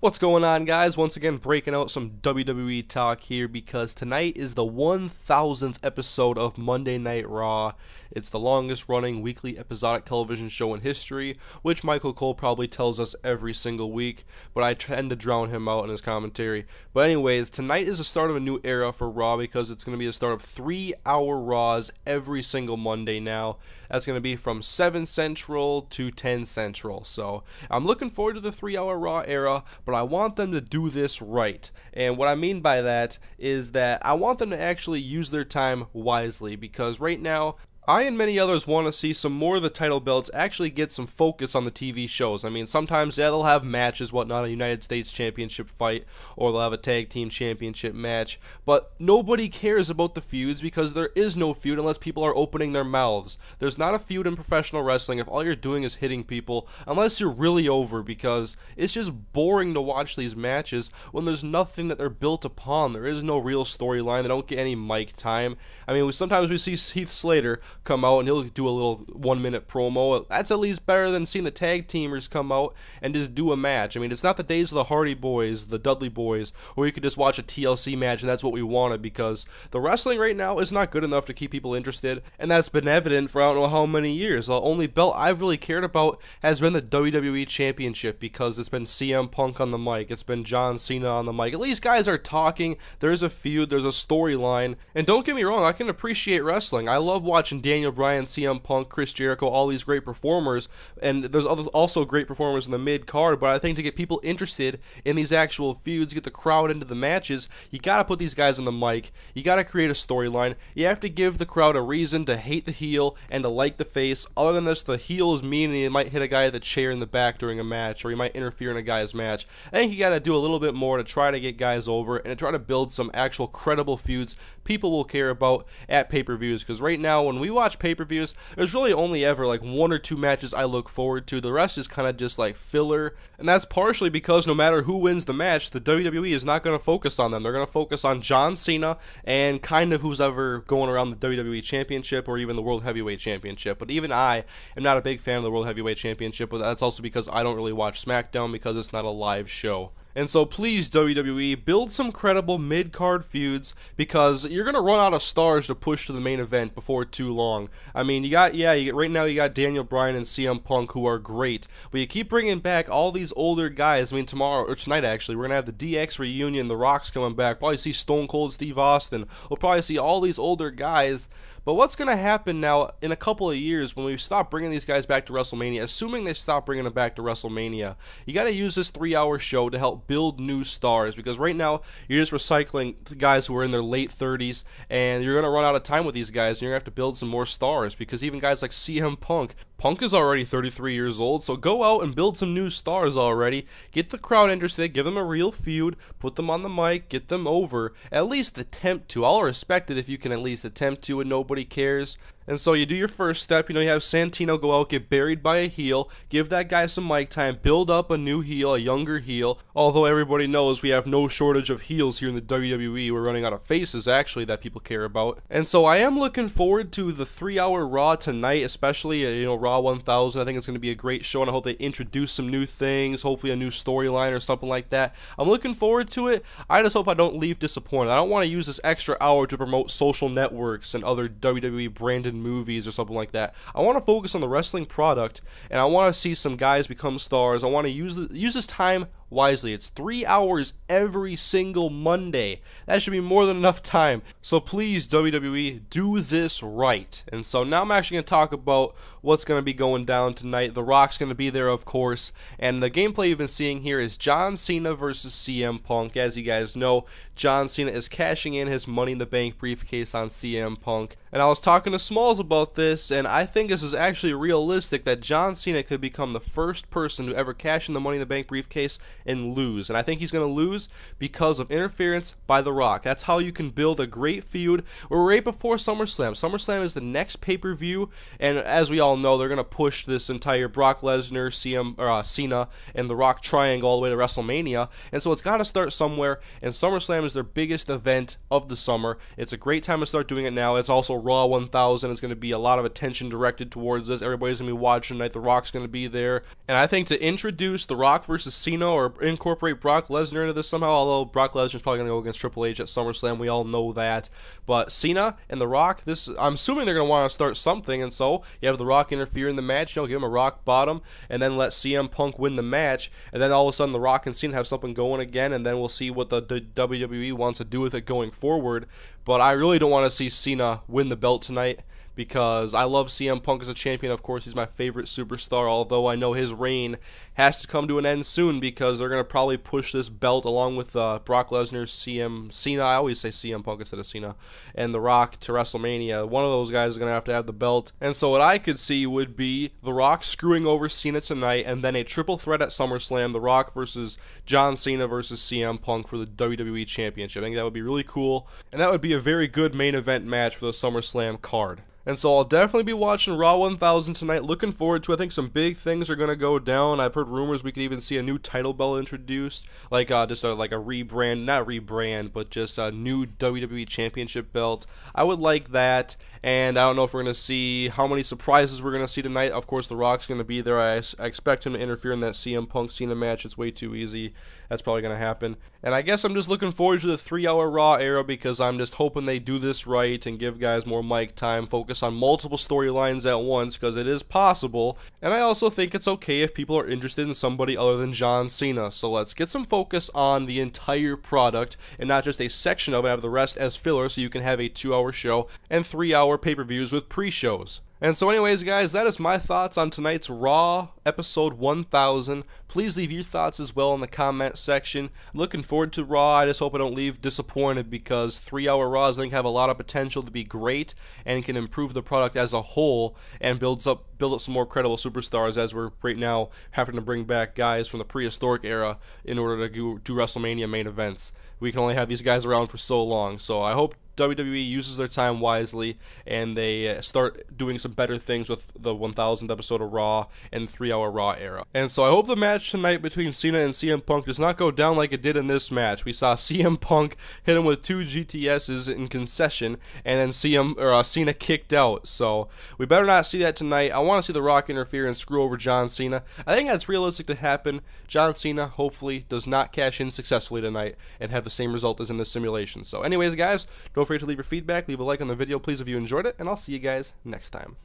What's going on, guys? Once again, breaking out some WWE talk here because tonight is the 1000th episode of Monday Night Raw. It's the longest running weekly episodic television show in history, which Michael Cole probably tells us every single week, but I tend to drown him out in his commentary. But anyways, tonight is the start of a new era for Raw because it's going to be the start of 3-hour Raws every single Monday now. That's going to be from 7 Central to 10 Central. So I'm looking forward to the 3-hour Raw era, but I want them to do this right. And what I mean by that is that I want them to actually use their time wisely, because right now I and many others want to see some more of the title belts actually get some focus on the TV shows. I mean, sometimes, yeah, they'll have matches, whatnot, a United States Championship fight, or they'll have a Tag Team Championship match, but nobody cares about the feuds because there is no feud unless people are opening their mouths. There's not a feud in professional wrestling if all you're doing is hitting people, unless you're really over, because it's just boring to watch these matches when there's nothing that they're built upon. There is no real storyline. They don't get any mic time. I mean, sometimes we see Heath Slater come out and he'll do a little 1-minute promo. That's at least better than seeing the tag teamers come out and just do a match. I mean, it's not the days of the Hardy Boys, the Dudley Boys, where you could just watch a TLC match and that's what we wanted, because the wrestling right now is not good enough to keep people interested, and that's been evident for I don't know how many years. The only belt I've really cared about has been the WWE Championship, because it's been CM Punk on the mic, it's been John Cena on the mic. At least guys are talking, there's a feud, there's a storyline, and don't get me wrong, I can appreciate wrestling. I love watching Daniel Bryan, CM Punk, Chris Jericho, all these great performers, and there's also great performers in the mid-card, but I think to get people interested in these actual feuds, get the crowd into the matches, you gotta put these guys on the mic, you gotta create a storyline, you have to give the crowd a reason to hate the heel and to like the face. Other than this, the heel is mean and he might hit a guy with a chair in the back during a match, or he might interfere in a guy's match. I think you gotta do a little bit more to try to get guys over and to try to build some actual credible feuds people will care about at pay-per-views, because right now when we watch pay-per-views, there's really only ever like 1 or 2 matches I look forward to. The rest is kind of just like filler, and that's partially because no matter who wins the match, the WWE is not going to focus on them. They're going to focus on John Cena and kind of who's ever going around the WWE Championship or even the World Heavyweight Championship. But even I am not a big fan of the World Heavyweight Championship, but that's also because I don't really watch SmackDown because it's not a live show. And so please, WWE, build some credible mid-card feuds, because you're going to run out of stars to push to the main event before too long. I mean, right now you got Daniel Bryan and CM Punk, who are great, but you keep bringing back all these older guys. I mean, tonight actually, we're going to have the DX reunion, The Rock's coming back, probably see Stone Cold Steve Austin, we'll probably see all these older guys. But what's going to happen now in a couple of years when we stop bringing these guys back to WrestleMania, assuming they stop bringing them back to WrestleMania, you got to use this 3-hour show to help build new stars, because right now you're just recycling the guys who are in their late 30s, and you're going to run out of time with these guys, and you're going to have to build some more stars, because even guys like CM Punk is already 33 years old, so go out and build some new stars already, get the crowd interested, give them a real feud, put them on the mic, get them over, at least attempt to. I'll respect it if you can at least attempt to and nobody cares. And so you do your first step, you have Santino go out, get buried by a heel, give that guy some mic time, build up a new heel, a younger heel, although everybody knows we have no shortage of heels here in the WWE. We're running out of faces, actually, that people care about. And so I am looking forward to the 3-hour Raw tonight, especially, Raw 1000. I think it's going to be a great show, and I hope they introduce some new things, hopefully a new storyline or something like that. I'm looking forward to it. I just hope I don't leave disappointed. I don't want to use this extra hour to promote social networks and other WWE branded movies or something like that. I want to focus on the wrestling product, and I want to see some guys become stars. I want to use this time wisely. It's 3 hours every single Monday. That should be more than enough time. So please, WWE, do this right. And so now I'm actually going to talk about what's going to be going down tonight. The Rock's going to be there, of course, and the gameplay you've been seeing here is John Cena versus CM Punk. As you guys know, John Cena is cashing in his Money in the Bank briefcase on CM Punk. And I was talking to Smalls about this, and I think this is actually realistic that John Cena could become the first person to ever cash in the Money in the Bank briefcase and lose. And I think he's going to lose because of interference by The Rock. That's how you can build a great feud. We're right before SummerSlam. SummerSlam is the next pay-per-view, and as we all know, they're going to push this entire Brock Lesnar, Cena, and The Rock triangle all the way to WrestleMania. And so it's got to start somewhere, and SummerSlam is their biggest event of the summer. It's a great time to start doing it now. It's also Raw 1000. There's going to be a lot of attention directed towards this. Everybody's going to be watching tonight. The Rock's going to be there. And I think to introduce The Rock versus Cena or incorporate Brock Lesnar into this somehow, although Brock Lesnar's probably going to go against Triple H at SummerSlam, we all know that. But Cena and The Rock, I'm assuming they're going to want to start something, and so you have The Rock interfere in the match, give him a rock bottom, and then let CM Punk win the match, and then all of a sudden The Rock and Cena have something going again, and then we'll see what the WWE wants to do with it going forward. But I really don't want to see Cena win the belt tonight, because I love CM Punk as a champion. Of course, he's my favorite superstar, although I know his reign has to come to an end soon, because they're going to probably push this belt along with Brock Lesnar, Cena, I always say CM Punk instead of Cena, and The Rock to WrestleMania. One of those guys is going to have the belt. And so what I could see would be The Rock screwing over Cena tonight, and then a triple threat at SummerSlam, The Rock versus John Cena versus CM Punk for the WWE Championship. I think that would be really cool, and that would be a very good main event match for the SummerSlam card. And so I'll definitely be watching Raw 1000 tonight. Looking forward to it. I think some big things are going to go down. I've heard rumors we could even see a new title belt introduced, like just like a rebrand, not rebrand, but just a new WWE Championship belt. I would like that, and I don't know if we're going to see how many surprises we're going to see tonight. Of course, The Rock's going to be there. I expect him to interfere in that CM Punk Cena match. It's way too easy. That's probably going to happen. And I guess I'm just looking forward to the 3-hour Raw era, because I'm just hoping they do this right and give guys more mic time, focus on multiple storylines at once, because it is possible. And I also think it's okay if people are interested in somebody other than John Cena. So let's get some focus on the entire product and not just a section of it, have the rest as filler, so you can have a 2-hour show and 3-hour pay-per-views with pre-shows. And so anyways, guys, that is my thoughts on tonight's Raw episode 1000. Please leave your thoughts as well in the comment section. I'm looking forward to Raw. I just hope I don't leave disappointed, because 3-hour Raws I think have a lot of potential to be great and can improve the product as a whole and build up some more credible superstars, as we're right now having to bring back guys from the prehistoric era in order to do WrestleMania main events. We can only have these guys around for so long, so I hope WWE uses their time wisely and they start doing some better things with the 1000th episode of Raw and 3-hour Raw era. And so I hope the match tonight between Cena and CM Punk does not go down like it did in this match. We saw CM Punk hit him with 2 GTSs in concession, and then Cena kicked out. So we better not see that tonight. I want to see The Rock interfere and screw over John Cena. I think that's realistic to happen. John Cena hopefully does not cash in successfully tonight and have the same result as in this simulation. So anyways, guys, don't forget to leave your feedback, leave a like on the video please if you enjoyed it, and I'll see you guys next time.